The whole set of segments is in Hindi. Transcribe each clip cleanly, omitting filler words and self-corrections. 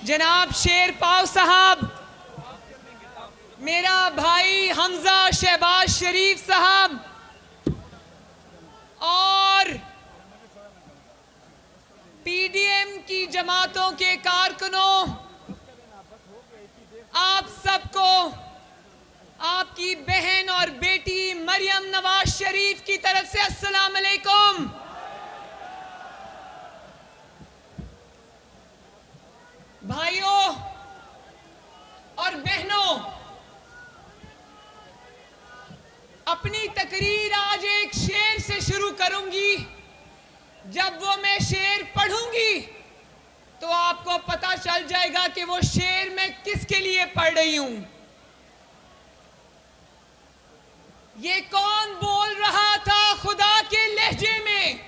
जनाब शेरपाव साहब, मेरा भाई हमजा शहबाज शरीफ साहब और पीडीएम की जमातों के कारकुनों, आप सबको आपकी बहन और बेटी मरियम नवाज शरीफ की तरफ से अस्सलाम अलैकुम। भाइयों और बहनों, अपनी तकरीर आज एक शेर से शुरू करूंगी। जब वो मैं शेर पढ़ूंगी तो आपको पता चल जाएगा कि वो शेर मैं किसके लिए पढ़ रही हूं। ये कौन बोल रहा था खुदा के लहजे में?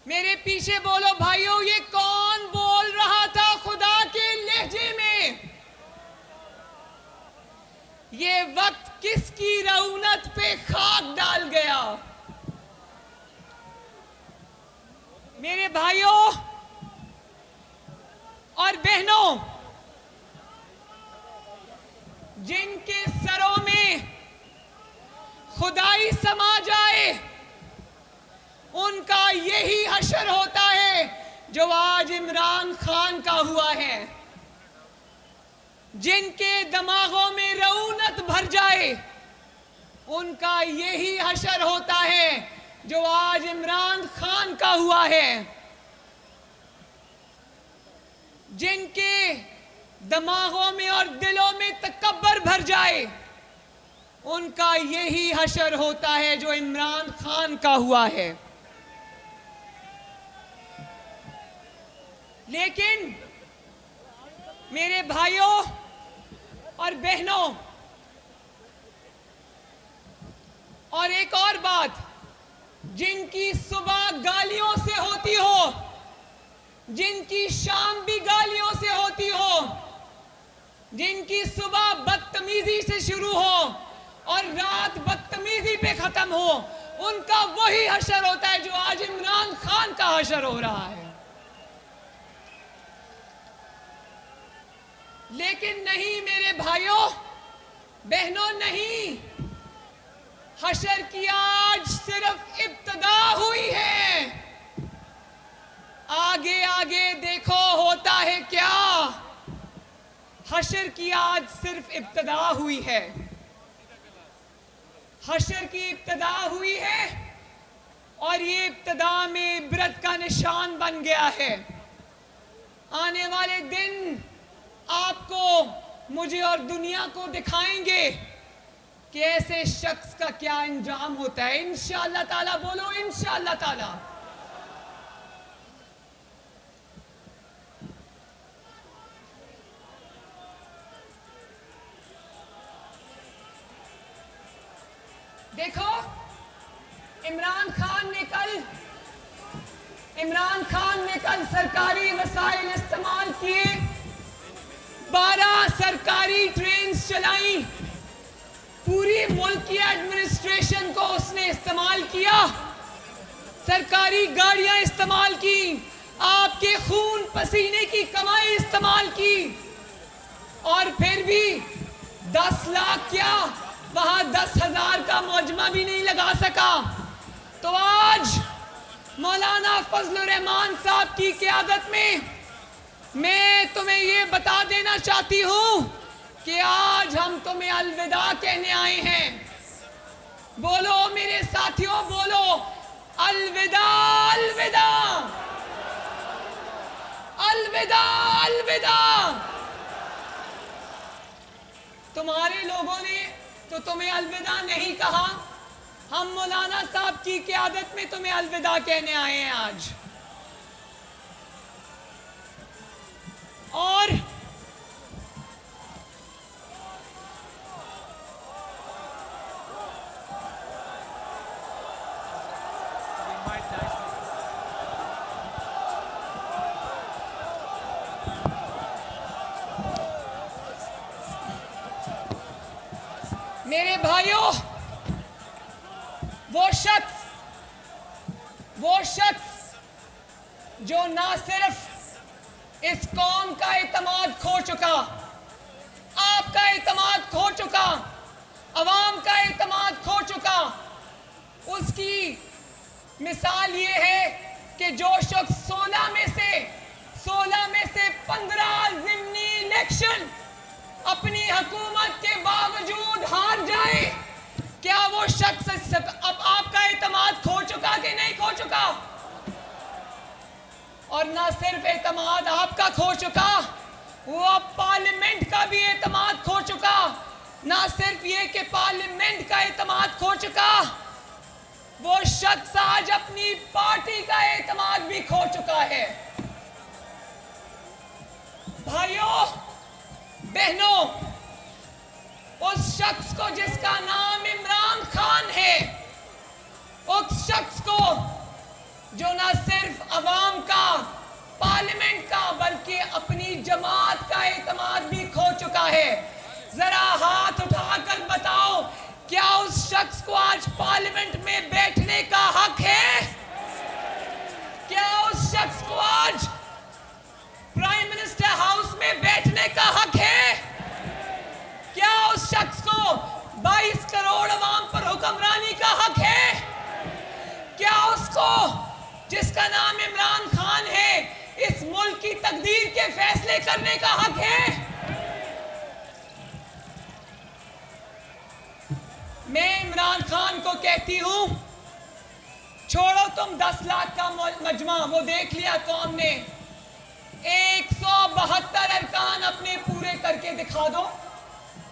मेरे पीछे बोलो भाइयों, ये कौन बोल रहा था खुदा के लहजे में? ये वक्त किसकी रऊनत पे खाक डाल गया? मेरे भाइयों और बहनों, जिनके सरों में खुदाई समा जाए उनका यही हशर होता है जो आज इमरान खान का हुआ है। जिनके दिमागों में रऊनत भर जाए उनका यही हशर होता है जो आज इमरान खान का हुआ है। जिनके दिमागों में और दिलों में तकब्बर भर जाए उनका यही हशर होता है जो इमरान खान का हुआ है। लेकिन मेरे भाइयों और बहनों, और एक और बात, जिनकी सुबह गालियों से होती हो, जिनकी शाम भी गालियों से होती हो, जिनकी सुबह बदतमीजी से शुरू हो और रात बदतमीजी पे खत्म हो, उनका वही हशर होता है जो आज इमरान खान का हशर हो रहा है। लेकिन नहीं मेरे भाइयों बहनों, नहीं, हशर की आज सिर्फ इब्तिदा हुई है। आगे आगे देखो होता है क्या। हशर की आज सिर्फ इब्तिदा हुई है। हशर की इब्तिदा हुई है और ये इब्तिदा में इबरत का निशान बन गया है। आने वाले दिन आपको, मुझे और दुनिया को दिखाएंगे कि ऐसे शख्स का क्या अंजाम होता है। इंशाअल्लाह ताला, बोलो इंशाअल्लाह ताला। देखो, इमरान खान ने कल सरकारी वसाइल इस्तेमाल किए, 12 सरकारी ट्रेन्स चलाई, पूरी मुल्क की एडमिनिस्ट्रेशन को उसने इस्तेमाल किया, सरकारी गाड़ियां इस्तेमाल की, आपके खून पसीने की कमाई इस्तेमाल की, और फिर भी 10 लाख क्या, वहां 10,000 का मौजमा भी नहीं लगा सका। तो आज मौलाना फजलुर रहमान साहब की क़यादत में मैं तुम्हें ये बता देना चाहती हूं कि आज हम तुम्हें अलविदा कहने आए हैं। बोलो मेरे साथियों, बोलो अलविदा, अलविदा, अलविदा, अलविदा। तुम्हारे लोगों ने तो तुम्हें अलविदा नहीं कहा, हम मौलाना साहब की क़यादत में तुम्हें अलविदा कहने आए हैं आज। और मेरे भाइयों, वो शख्स जो ना सिर्फ कौम का एतमाद खो चुका, आपका एतमाद खो चुका, अवाम का एतमाद खो चुका। उसकी मिसाल ये है कि जो शख्स 16 में से 15 ज़िमनी इलेक्शन अपनी हुकूमत के बावजूद हार जाए, क्या वो शख्स अब आपका एतमाद खो चुका कि नहीं खो चुका? और ना सिर्फ एतमाद आपका खो चुका, वो अब पार्लियामेंट का भी एतमाद खो चुका। ना सिर्फ ये कि पार्लियामेंट का एतमाद खो चुका, वो शख्स आज अपनी पार्टी का एतमाद भी खो चुका है। भाइयों बहनों, उस शख्स को जिसका नाम इमरान खान है, उस शख्स को जो ना सिर्फ अवाम का, पार्लियामेंट का, बल्कि अपनी जमात का एतमाद भी खो चुका है, जरा हाथ उठाकर बताओ, क्या उस शख्स को आज पार्लियामेंट में बैठने का हक है? क्या उस शख्स को आज प्राइम मिनिस्टर हाउस में बैठने का हक है? क्या उस शख्स को 22 करोड़ अवाम पर हुक्मरानी का हक है? क्या उसको, जिसका नाम इमरान खान है, इस मुल्क की तकदीर के फैसले करने का हक है? मैं इमरान खान को कहती हूं, छोड़ो तुम 10 लाख का मजमा, वो देख लिया कौम ने। 172 अरकान अपने पूरे करके दिखा दो।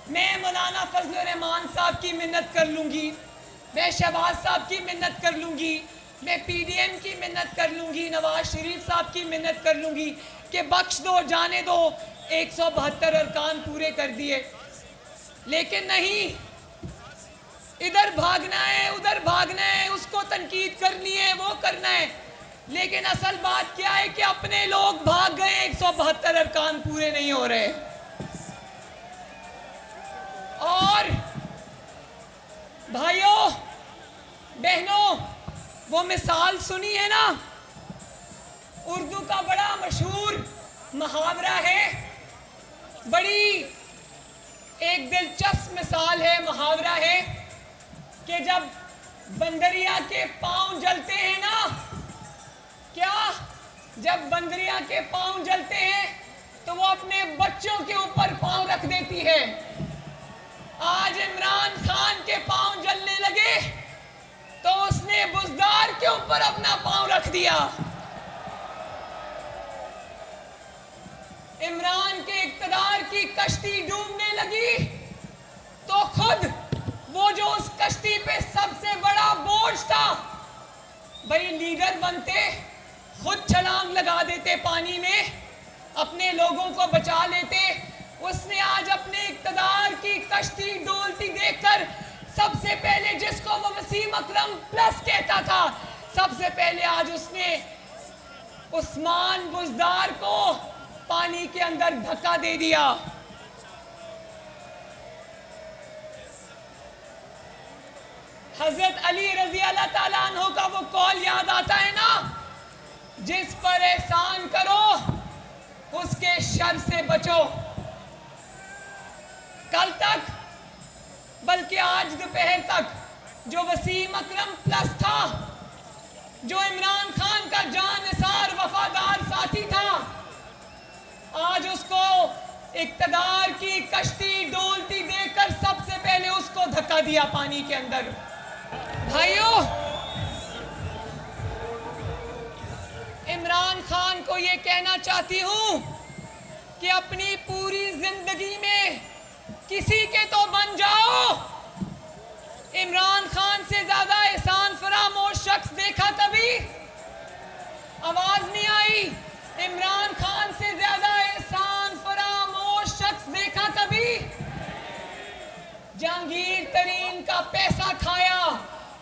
मैं मौलाना फजल रहमान साहब की मिन्नत कर लूंगी, मैं शहबाज साहब की मिन्नत कर लूंगी, मैं पीडीएम की मिन्नत कर लूंगी, नवाज शरीफ साहब की मिन्नत कर लूंगी कि बख्श दो, जाने दो, 172 अरकान पूरे कर दिए। लेकिन नहीं, इधर भागना है, उधर भागना है, उसको तनकीद करनी है, वो करना है। लेकिन असल बात क्या है कि अपने लोग भाग गए, 172 अरकान पूरे नहीं हो रहे। और भाइयों बहनों, वो मिसाल सुनी है ना, उर्दू का बड़ा मशहूर मुहावरा है, बड़ी एक दिलचस्प मिसाल है, मुहावरा है कि जब बंदरिया के पांव जलते हैं ना, क्या जब बंदरिया के पांव जलते हैं तो वो अपने बच्चों के ऊपर पांव रख देती है। आज इमरान खान के पांव जलने लगे तो उसने बुजदार के ऊपर अपना पांव रख दिया। इमरान के इक्तदार की कश्ती डूबने लगी तो खुद वो जो उस कश्ती पे सबसे बड़ा बोझ था, भाई लीडर बनते, खुद छलांग लगा देते पानी में, अपने लोगों को बचा लेते। उसने आज अपने इक्तदार की कश्ती डोलती देखकर सबसे पहले, जिसको वो वसीम अकरम प्लस कहता था, सबसे पहले आज उसने उस्मान बुजदार को पानी के अंदर धक्का दे दिया। हजरत अली रजी अल्लाह ताला अन्हु का वो कौल याद आता है ना, जिस पर एहसान करो उसके शर से बचो। कल तक, बल्कि आज दोपहर तक, जो वसीम अकरम प्लस था, जो इमरान खान का जानिसार वफादार साथी था, आज उसको इक्तदार की कश्ती डोलती देखकर सबसे पहले उसको धक्का दिया पानी के अंदर। भाइयों, इमरान खान को ये कहना चाहती हूं कि अपनी पूरी जिंदगी में किसी के तो बन जाओ। इमरान खान से ज्यादा एहसान फरामोश शख्स देखा कभी? आवाज नहीं आई। इमरान खान से ज्यादा एहसान फरामोश शख्स देखा कभी? जहांगीर तरीन का पैसा खाया,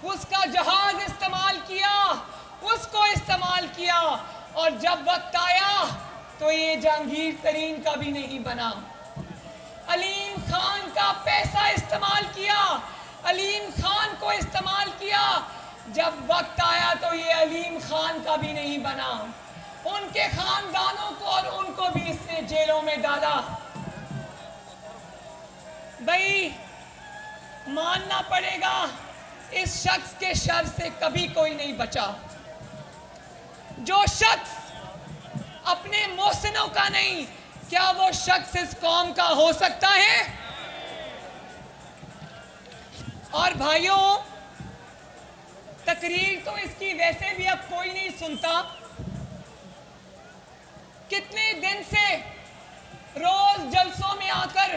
उसका जहाज इस्तेमाल किया, उसको इस्तेमाल किया, और जब वक्त आया तो ये जहांगीर तरीन का भी नहीं बना। अलीम खान का पैसा इस्तेमाल किया, अलीम खान को इस्तेमाल किया, जब वक्त आया तो ये अलीम खान का भी नहीं बना। उनके खानदानों को और उनको भी जेलों में डाला। भाई मानना पड़ेगा, इस शख्स के शर से कभी कोई नहीं बचा। जो शख्स अपने मोहसिनों का नहीं, क्या वो शख्स इस कौम का हो सकता है? और भाइयों, तकरीर तो इसकी वैसे भी अब कोई नहीं सुनता। कितने दिन से रोज जलसों में आकर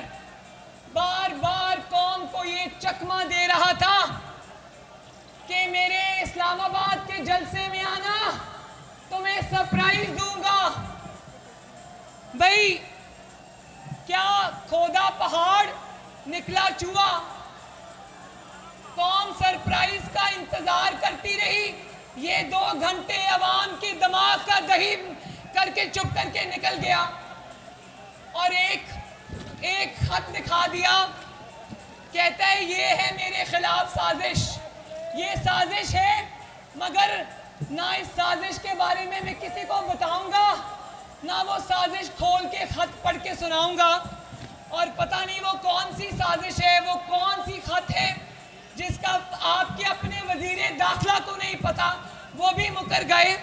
बार बार कौम को ये चकमा दे रहा था कि मेरे इस्लामाबाद के जलसे में आना, तुम्हें सरप्राइज दूंगा। भाई क्या खोदा पहाड़ निकला चूहा? कौम सरप्राइज का इंतजार करती रही। ये 2 घंटे अवाम की दिमाग का दही करके चुप करके निकल गया और एक खत दिखा दिया। कहता है ये है मेरे खिलाफ साजिश। ये साजिश है, मगर ना इस साजिश के बारे में मैं किसी को बताऊंगा, ना वो साजिश खोल के खत पढ़ के सुनाऊंगा। और पता नहीं वो कौन सी साजिश है, वो कौन सी खत है जिसका आपके अपने वजीरे दाखिला को नहीं पता, वो भी मुकर गए।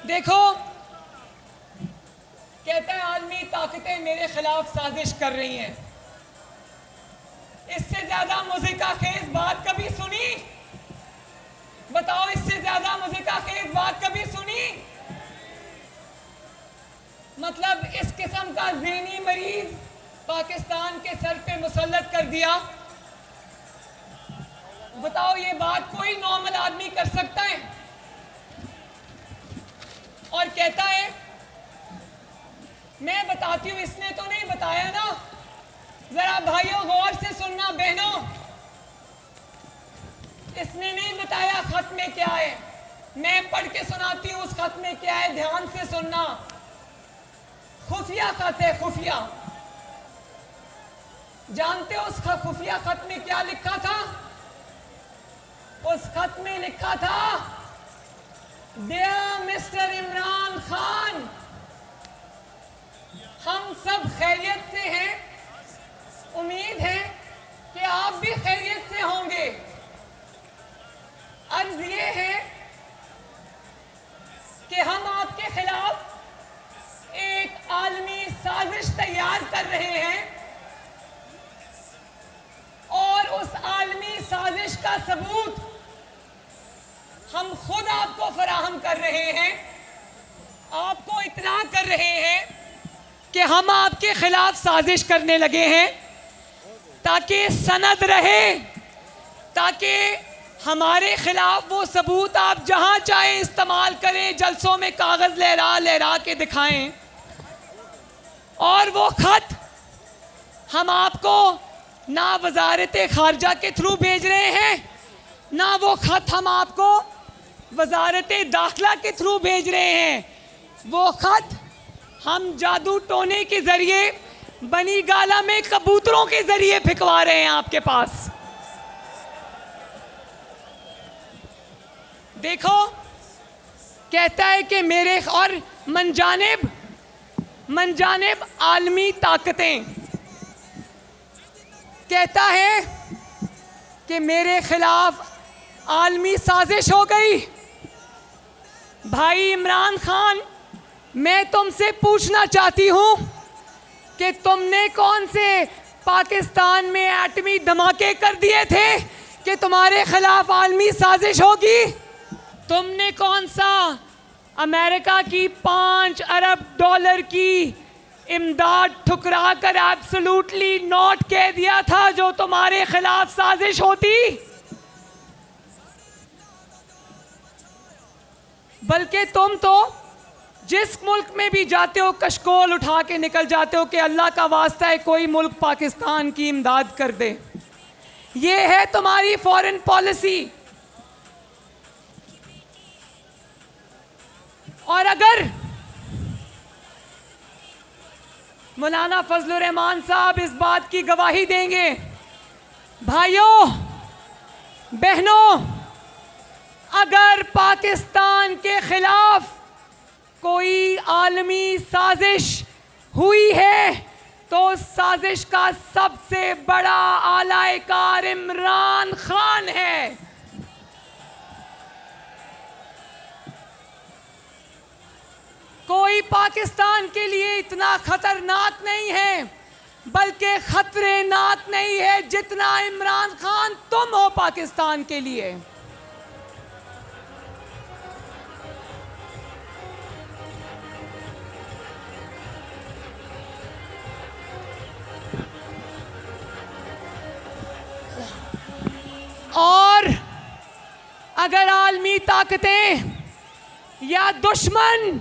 देखो, कहता है आलमी ताकतें मेरे खिलाफ साजिश कर रही हैं। इससे ज्यादा मुज़िका खेज बात कभी सुनी? बताओ, इससे ज्यादा मुज़िका खेज बात कभी सुनी? मतलब इस किस्म का ज़हनी मरीज पाकिस्तान के सर पे मुसल्लत कर दिया। बताओ, ये बात कोई नॉर्मल आदमी कर सकता है? और कहता है मैं बताती हूं, इसने तो नहीं बताया ना। जरा भाइयों गौर से सुनना, बहनों, इसने नहीं बताया खत में क्या है। मैं पढ़ के सुनाती हूं उस खत में क्या है, ध्यान से सुनना। खुफिया खत है, खुफिया। जानते हो उस खुफिया खत में क्या लिखा था? उस खत में लिखा था, डियर मिस्टर इमरान खान, हम सब खैरियत से हैं। उम्मीद है कि आप भी खैरियत से होंगे। अर्ज ये है कि हम आपके खिलाफ एक आलमी साजिश तैयार कर रहे हैं और उस आलमी साजिश का सबूत हम खुद आपको फराहम कर रहे हैं। आपको इत्तला कर रहे हैं कि हम आपके खिलाफ साजिश करने लगे हैं, ताकि सनद रहे, ताकि हमारे खिलाफ वो सबूत आप जहां चाहे इस्तेमाल करें, जलसों में कागज लहरा लहरा के दिखाएं। और वो खत हम आपको ना वजारत खारजा के थ्रू भेज रहे हैं, ना वो खत हम आपको वजारत दाखिला के थ्रू भेज रहे हैं। वो खत हम जादू टोने के जरिए बनी गाला में कबूतरों के जरिए फिकवा रहे हैं आपके पास। देखो, कहता है कि मेरे और मनजानिब आलमी ताकतें, कहता है कि मेरे खिलाफ आलमी साजिश हो गई। भाई इमरान खान, मैं तुमसे पूछना चाहती हूं कि तुमने कौन से पाकिस्तान में एटमी धमाके कर दिए थे कि तुम्हारे खिलाफ आलमी साजिश होगी? तुमने कौन सा अमेरिका की $5 अरब की इमदाद ठुकरा कर एब्सोल्युटली नॉट कह दिया था, जो तुम्हारे खिलाफ साजिश होती? बल्कि तुम तो जिस मुल्क में भी जाते हो कशकोल उठा के निकल जाते हो कि अल्लाह का वास्ता है कोई मुल्क पाकिस्तान की इमदाद कर दे। ये है तुम्हारी फॉरेन पॉलिसी। और अगर मौलाना फजलुर रहमान साहब इस बात की गवाही देंगे, भाइयों बहनों, अगर पाकिस्तान के खिलाफ कोई आलमी साजिश हुई है तो उस साजिश का सबसे बड़ा आलाएकार इमरान खान है। कोई पाकिस्तान के लिए इतना खतरनाक नहीं है, बल्कि खतरनाक नहीं है जितना इमरान खान तुम हो पाकिस्तान के लिए। और अगर आलमी ताकतें या दुश्मन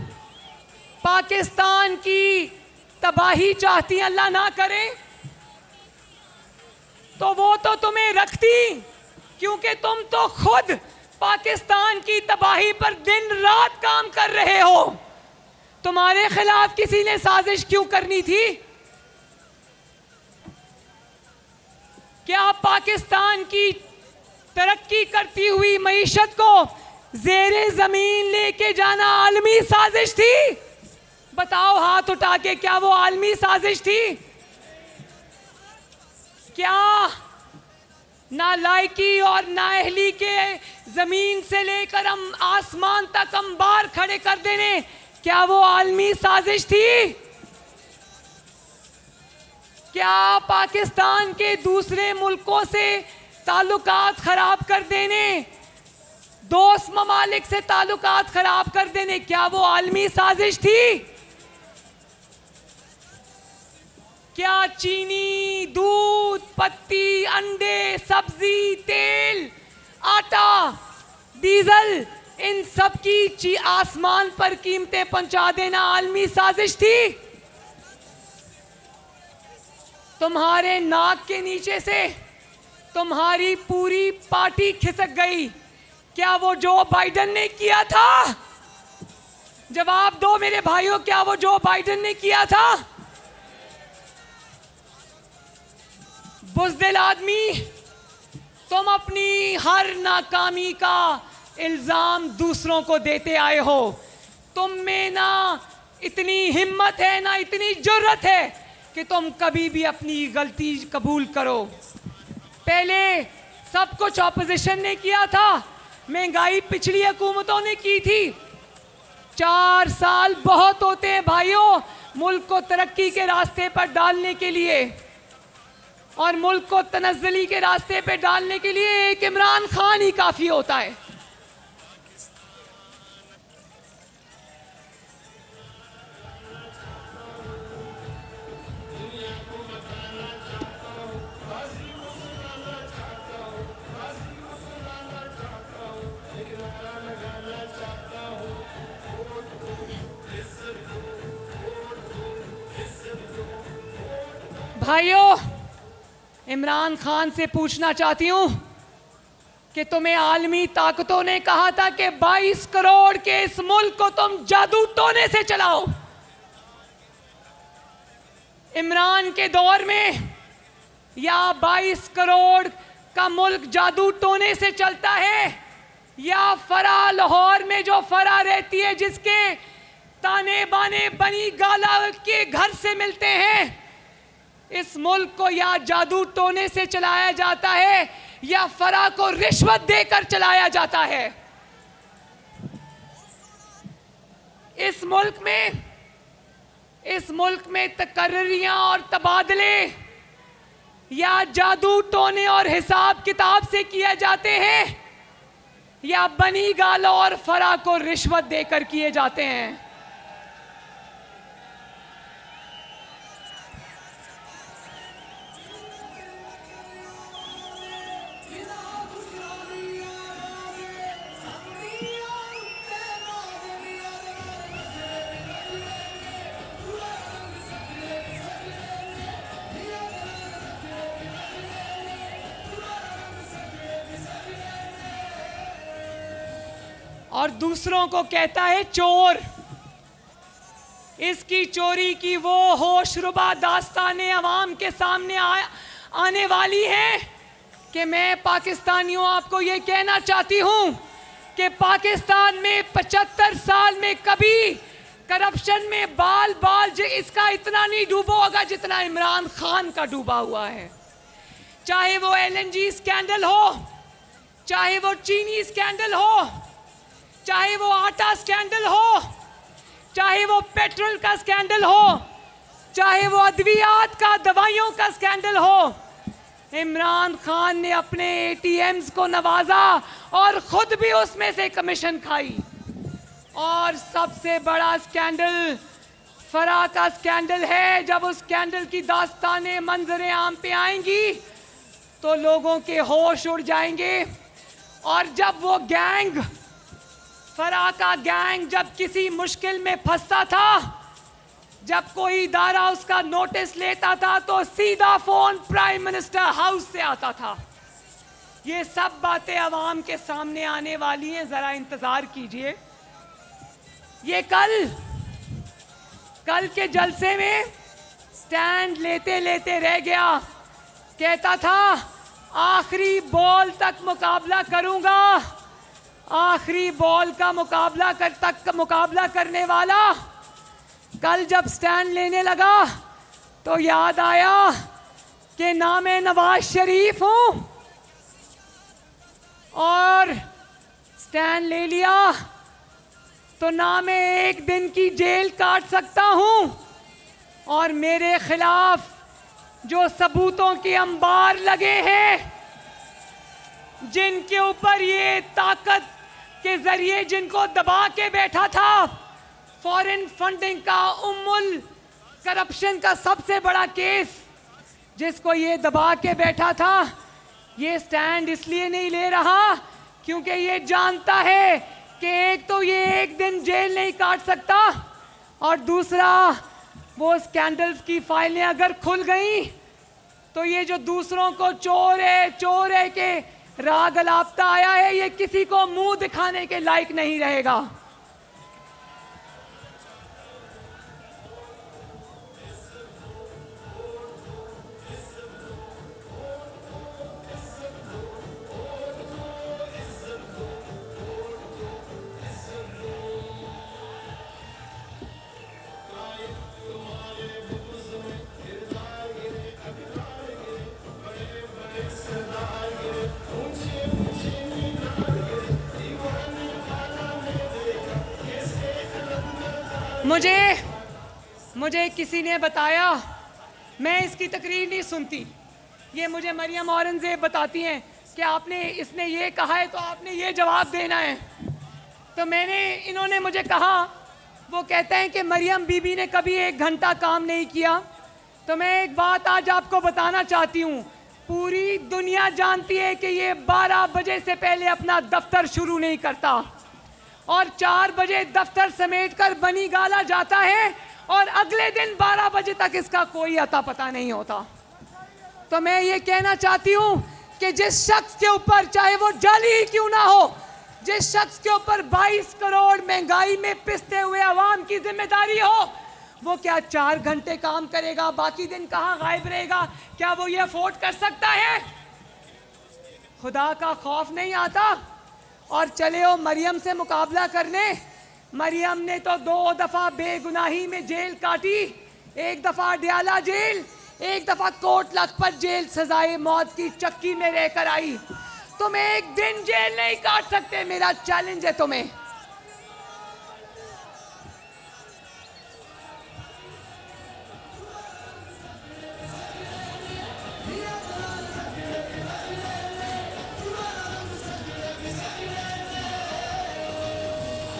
पाकिस्तान की तबाही चाहती, अल्लाह ना करे, तो वो तो तुम्हें रखती, क्योंकि तुम तो खुद पाकिस्तान की तबाही पर दिन रात काम कर रहे हो। तुम्हारे खिलाफ किसी ने साजिश क्यों करनी थी? क्या पाकिस्तान की तरक्की करती हुई मईशत को ज़ेरे ज़मीन लेके जाना आलमी साजिश थी? बताओ हाथ उठा के, क्या वो आलमी साजिश थी? क्या नालायकी और नाअहली के जमीन से लेकर हम आसमान तक अंबार खड़े कर देने, क्या वो आलमी साजिश थी? क्या पाकिस्तान के दूसरे मुल्कों से ताल्लुकात खराब कर देने, दोस्त ममालिक से ताल्लुकात खराब कर देने, क्या वो आलमी साजिश थी? क्या चीनी, दूध, पत्ती, अंडे, सब्जी, तेल, आटा, डीजल, इन सब की आसमान पर कीमतें पहुंचा देना आलमी साजिश थी? तुम्हारे नाक के नीचे से तुम्हारी पूरी पार्टी खिसक गई। क्या वो जो बाइडेन ने किया था? जवाब दो मेरे भाइयों, क्या वो जो बाइडेन ने किया था? बुज़दिल आदमी, तुम अपनी हर नाकामी का इल्जाम दूसरों को देते आए हो। तुम में ना इतनी हिम्मत है, ना इतनी जुर्रत है कि तुम कभी भी अपनी गलती कबूल करो। पहले सब कुछ ऑपोजिशन ने किया था, महंगाई पिछली हुकूमतों ने की थी। 4 साल बहुत होते हैं भाइयों मुल्क को तरक्की के रास्ते पर डालने के लिए, और मुल्क को तनज़्ज़ुली के रास्ते पर डालने के लिए एक इमरान खान ही काफी होता है। भाइयों, इमरान खान से पूछना चाहती हूं कि तुम्हें आलमी ताकतों ने कहा था कि 22 करोड़ के इस मुल्क को तुम जादू टोने से चलाओ। इमरान के दौर में या 22 करोड़ का मुल्क जादू टोने से चलता है, या फरा लाहौर में जो फरा रहती है जिसके ताने बाने बनी गाला के घर से मिलते हैं, इस मुल्क को या जादू टोने से चलाया जाता है या फरा को रिश्वत देकर चलाया जाता है। इस मुल्क में तकर्रियां और तबादले या जादू टोने और हिसाब किताब से किए जाते हैं, या बनी गालों और फरा को रिश्वत देकर किए जाते हैं। और दूसरों को कहता है चोर। इसकी चोरी की वो होशरुबा दास्तानें अवाम के सामने आने वाली हैं कि मैं पाकिस्तानियों आपको ये कहना चाहती हूं कि पाकिस्तान में 75 साल में कभी करप्शन में बाल बाल इसका इतना नहीं डूबा होगा जितना इमरान खान का डूबा हुआ है। चाहे वो LNG स्कैंडल हो, चाहे वो चीनी स्कैंडल हो, चाहे वो आटा स्कैंडल हो, चाहे वो पेट्रोल का स्कैंडल हो, चाहे वो अद्वियात का, दवाइयों का स्कैंडल हो, इमरान खान ने अपने ATMs को नवाजा और खुद भी उसमें से कमीशन खाई। और सबसे बड़ा स्कैंडल फराह का स्कैंडल है। जब उस स्कैंडल की दास्तानें मंजरे आम पे आएंगी तो लोगों के होश उड़ जाएंगे। और जब वो गैंग, फराह का गैंग, जब किसी मुश्किल में फंसता था, जब कोई इदारा उसका नोटिस लेता था तो सीधा फोन प्राइम मिनिस्टर हाउस से आता था। ये सब बातें अवाम के सामने आने वाली हैं, जरा इंतजार कीजिए। ये कल के जलसे में स्टैंड लेते लेते रह गया। कहता था आखिरी बॉल तक मुकाबला करूंगा। आखिरी बॉल का मुकाबला करने वाला कल जब स्टैंड लेने लगा तो याद आया कि ना मैं नवाज शरीफ हूं, और स्टैंड ले लिया तो ना मैं एक दिन की जेल काट सकता हूं, और मेरे खिलाफ जो सबूतों के अंबार लगे हैं, जिनके ऊपर ये ताकत के जरिए जिनको दबा के बैठा था, फॉरेन फंडिंग का, उम्मुल करप्शन का सबसे बड़ा केस जिसको ये दबा के बैठा था, ये स्टैंड इसलिए नहीं ले रहा क्योंकि ये जानता है कि एक तो ये एक दिन जेल नहीं काट सकता, और दूसरा वो स्कैंडल्स की फाइलें अगर खुल गई तो ये जो दूसरों को चोर है के राग अलापता आया है, ये किसी को मुंह दिखाने के लायक नहीं रहेगा। मुझे किसी ने बताया, मैं इसकी तकरीर नहीं सुनती, ये मुझे मरियम औरंगजेब बताती हैं कि इसने ये कहा है तो आपने ये जवाब देना है। तो इन्होंने मुझे कहा, वो कहते हैं कि मरियम बीबी ने कभी 1 घंटा काम नहीं किया। तो मैं एक बात आज आपको बताना चाहती हूँ, पूरी दुनिया जानती है कि ये 12 बजे से पहले अपना दफ्तर शुरू नहीं करता, और 4 बजे दफ्तर समेटकर बनी गाला जाता है, और अगले दिन 12 बजे तक इसका कोई अता पता नहीं होता। तो मैं ये कहना चाहती हूँ कि जिस शख्स के ऊपर, चाहे वो जाली ही क्यों ना हो, जिस शख्स के ऊपर 22 करोड़ महंगाई में पिसते हुए अवाम की जिम्मेदारी हो, वो क्या 4 घंटे काम करेगा, बाकी दिन कहाँ गायब रहेगा? क्या वो ये अफोर्ड कर सकता है? खुदा का खौफ नहीं आता? और चले हो मरियम से मुकाबला करने। मरियम ने तो 2 दफा बेगुनाही में जेल काटी, 1 दफा डयाला जेल, 1 दफा कोट लखपत जेल, सजाए मौत की चक्की में रहकर आई। तुम 1 दिन जेल नहीं काट सकते, मेरा चैलेंज है तुम्हें।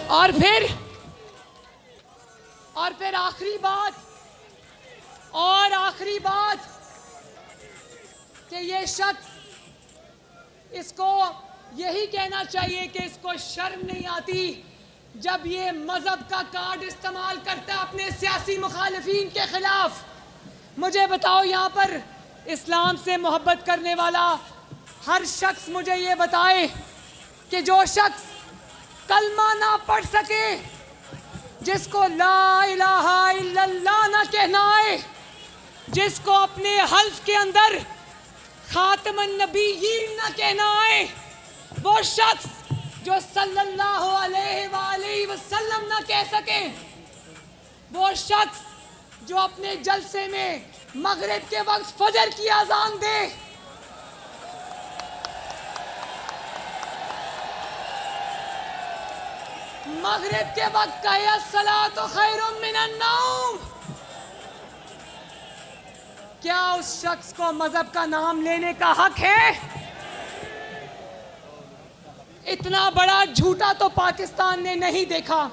और फिर आखिरी बात कि ये शख्स, इसको यही कहना चाहिए कि इसको शर्म नहीं आती जब ये मजहब का कार्ड इस्तेमाल करता है अपने सियासी मुखालिफिन के खिलाफ। मुझे बताओ, यहाँ पर इस्लाम से मोहब्बत करने वाला हर शख्स मुझे ये बताए कि जो शख्स कलमा ना पढ़ सके, जिसको ला इलाहा इल्लल्लाह ना कहना आए, जिसको अपने हल्फ के अंदर खातमुन नबीयीन ना कहना आए, वो शख्स जो सल्लल्लाहु अलैहि वसल्लम ना कह सके, वो शख्स जो अपने जलसे में मगरिब के वक्त फजर की अजान दे। मगरिब के वक्त कहे अस्सलातु खैरुम मिनन नौम। क्या उस शख्स को मजहब का नाम लेने का हक है? इतना बड़ा झूठा तो पाकिस्तान ने नहीं देखा,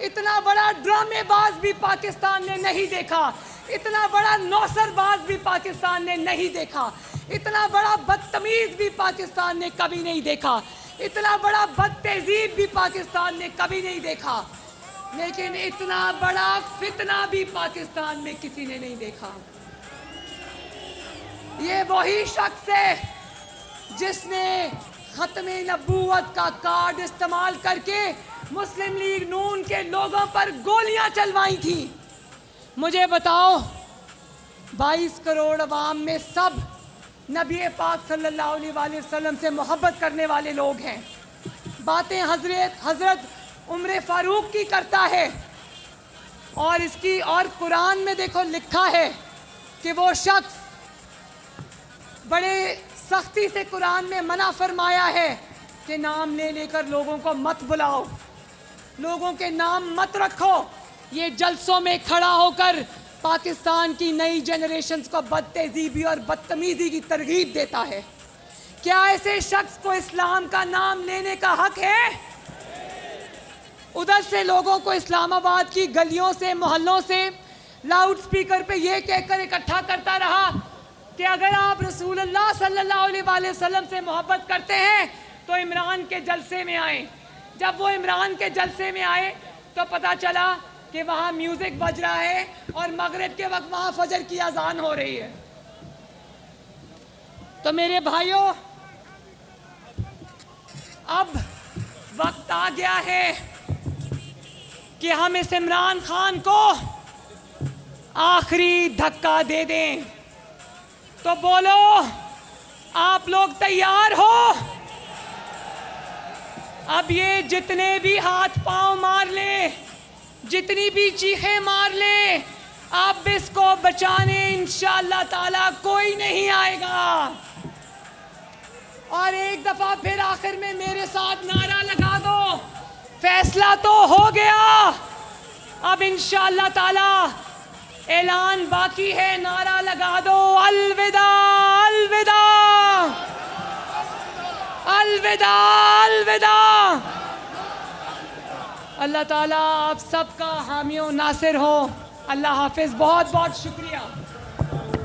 इतना बड़ा ड्रामेबाज भी पाकिस्तान ने नहीं देखा, इतना बड़ा नौसरबाज भी पाकिस्तान ने नहीं देखा, इतना बड़ा बदतमीज भी पाकिस्तान ने कभी नहीं देखा, इतना बड़ा बदतहजीब भी पाकिस्तान ने कभी नहीं देखा। लेकिन इतना बड़ा फितना भी पाकिस्तान में किसी ने नहीं देखा। ये वही शख्स है जिसने खत्मे नबूवत का कार्ड इस्तेमाल करके मुस्लिम लीग नून के लोगों पर गोलियां चलवाई थी। मुझे बताओ, 22 करोड़ अवाम में सब नबी पाक सल्लल्लाहु अलैहि वसल्लम से मोहब्बत करने वाले लोग हैं। बातें हजरत उम्र फारूक की करता है और कुरान में देखो लिखा है कि वो शख्स बड़े सख्ती से कुरान में मना फरमाया है कि नाम ले लेकर लोगों को मत बुलाओ, लोगों के नाम मत रखो। ये जलसों में खड़ा होकर पाकिस्तान की नई जनरेशन को बदतहजीबी और बदतमीजी की तरगीब देता है। क्या ऐसे शख्स को इस्लाम का नाम लेने का हक है? उधर से लोगों को इस्लामाबाद की गलियों से मोहल्लों से लाउड स्पीकर पे ये कहकर इकट्ठा करता रहा कि अगर आप रसूलुल्लाह सल्लल्लाहु अलैहि वसल्लम से मोहब्बत करते हैं तो इमरान के जलसे में आए। जब वो इमरान के जलसे में आए तो पता चला कि वहाँ म्यूजिक बज रहा है और मगरिब के वक्त वहाँ फजर की अजान हो रही है। तो मेरे भाइयों, अब वक्त आ गया है कि हम इस इमरान खान को आखिरी धक्का दे दें। तो बोलो, आप लोग तैयार हो? अब ये जितने भी हाथ पांव मार ले, जितनी भी चीखें मार ले, अब इसको बचाने इंशाअल्लाह ताला कोई नहीं आएगा। और एक दफा फिर आखिर में मेरे साथ नारा लगा दो, फैसला तो हो गया, अब इंशाअल्लाह ताला ऐलान बाकी है। नारा लगा दो, अलविदा अलविदा अलविदा अलविदा। अल्लाह ताला आप सबका हामी और नासिर हो। अल्लाह हाफिज़। बहुत बहुत शुक्रिया।